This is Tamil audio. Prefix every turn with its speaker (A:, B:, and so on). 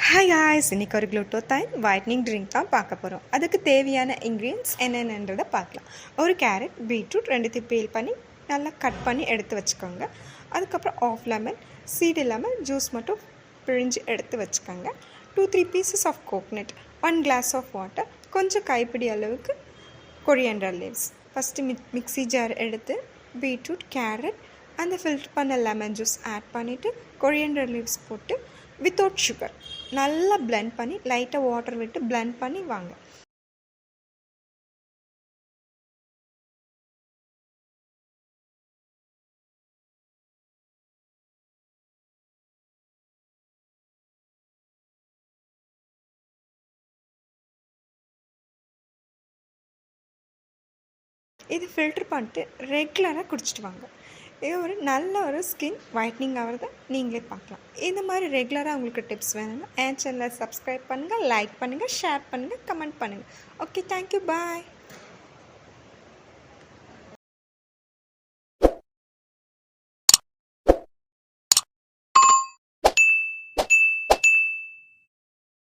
A: ஹாய் காய்ஸ், இன்றைக்கி ஒரு குளுட்டோதைன் ஒயிட்னிங் ட்ரிங்க் தான் பார்க்க போகிறோம். அதுக்கு தேவையான இன்க்ரீடியன்ஸ் என்னென்னன்றதை பார்க்கலாம். ஒரு கேரட், பீட்ரூட் ரெண்டுத்தையும் பீல் பண்ணி நல்லா கட் பண்ணி எடுத்து வச்சுக்கோங்க. அதுக்கப்புறம் ஆஃப் லெமன், சீடு இல்லாமல் ஜூஸ் மட்டும் பிழிஞ்சு எடுத்து வச்சுக்கோங்க. 2-3 pieces of coconut, 1 glass of water, கொஞ்சம் கைப்பிடி அளவுக்கு coriander leaves. First mixie jar எடுத்து பீட்ரூட், கேரட் அந்த ஃபில்டர் பண்ண லெமன் ஜூஸ் ஆட் பண்ணிவிட்டு கொரியாண்டர் லீவ்ஸ் போட்டு வித்தவுட் சுகர் நல்லா பிளெண்ட் பண்ணி லைட்டாக வாட்டர் விட்டு பிளெண்ட் பண்ணி வாங்க. இது ஃபில்டர் பண்ணிட்டு ரெகுலராக குடிச்சிட்டு வாங்க. இது ஒரு நல்ல ஒரு ஸ்கின் ஒயிட்னிங் ஆகிறத நீங்களே பார்க்கலாம். இந்த மாதிரி ரெகுலராக உங்களுக்கு டிப்ஸ் வேணும்னா என் சேனலை சப்ஸ்கிரைப் பண்ணுங்கள், லைக் பண்ணுங்கள், ஷேர் பண்ணுங்கள், கமெண்ட் பண்ணுங்கள். ஓகே, தேங்க்யூ, பாய்.